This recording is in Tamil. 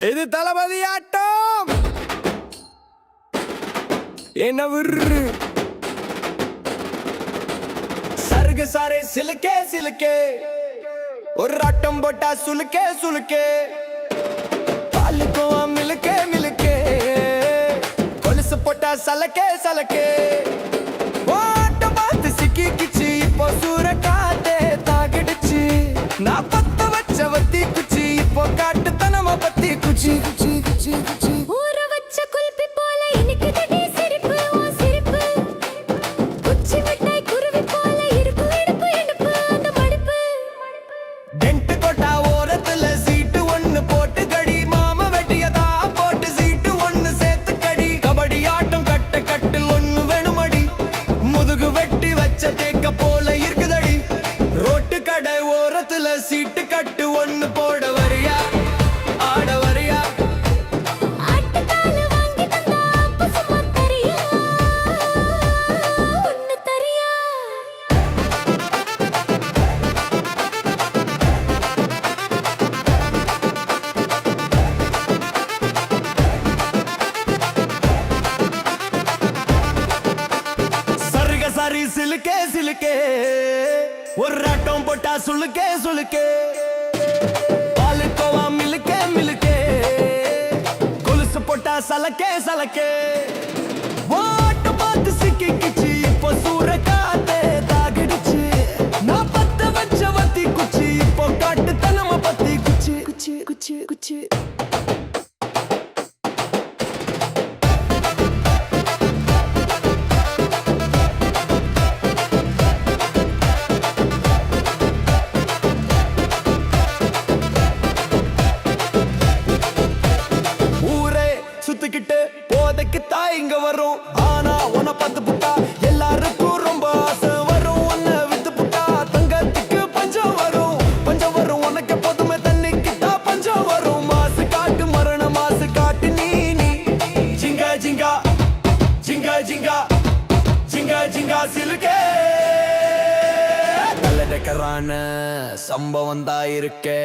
இது தளபதி ஆட்டம். என்ன விரு சருகு சாரே சிலுக்கே சிலுக்கே ஒரு ஆட்டம் போட்டா சுலுக்கே சுலுக்கே பாலுக்கோ மிலுக்கே மிலுக்கே கொலுசு போட்டா சலக்கே சலக்கே ஆட்டம் பார்த்து சிக்கிக்கிச்சு இப்போ சூற காத்தே தாகிடுச்சு நான் பத்த வச்ச வத்தி குச்சி இப்போ காட்டு தனம பத்தி குச்சி குச்சி குச்சி குச்சி ஊற வச்ச குல்பி போல இனிக்குதடி சிரிப்பு ஓ சிரிப்பு குச்சி மிட்டாய் குருவி போல இருக்கு இடுப்பு இடுப்பு அந்த மடிப்பு டென்ட் கொட்டா ஓரத்துல சீட்டு ஒண்ணு போட்டு கடி மாம வெட்டியதா போட்டு சீட்டு ஒண்ணு சேர்த்து கடி கபடி ஆட்டம் கட்ட கட்டில் ஒண்ணு வேணுமடி முதுகு வெட்டி வச்ச தேக்க போல இருக்குதடி ரோட்டு கடை ஓரத்துல சீட்டு கட்டு ஒண்ணு போட வரியா ஆட வரியா ஆட்டுக்கால வாங்கி தந்தா அப்ப சும்மா தரியா ஒன்னு தரியா சருக சரி சிலுக்கே சிலுக்கே ஒரு ஆட்டம் போட்டா சுளுக்கே சுளுக்கே பாலுக்கோவா மிலுக்கே மிலுக்கே கொலுசு போட்டா சலக்கே சலக்கே வாட்டு பார்த்து சிக்கிக்கிச்சு இப்போ சூற காத்தே தாகிடுச்சு நான் பத்த வச்ச வத்தி குச்சி இப்போ காட்டு தனம பத்தி குச்சி குச்சி குச்சி குச்சி ஊரே சுத்திக்கிட்டு போதைக்கு தான் இங்க வரும் ஆனா உன பத்து புட்டா எல்லாருக்கும் ரொம்ப ஆசை வரும் உன்னை வித்து புட்டா தங்கத்துக்கு பஞ்சம் வரும் உனக்கு எப்போதுமே தண்ணிக்கு தான் பஞ்சம் வரும் மாசு காட்டு மரண மாசு காட்டு நீ ஜிங்கா ஜிங்கா ஜிங்கா ஜிங்கா ஜிங்கா ஜிங்கா சிலுக்கே கல்லடக்கரான சம்பவம் தான் இருக்கே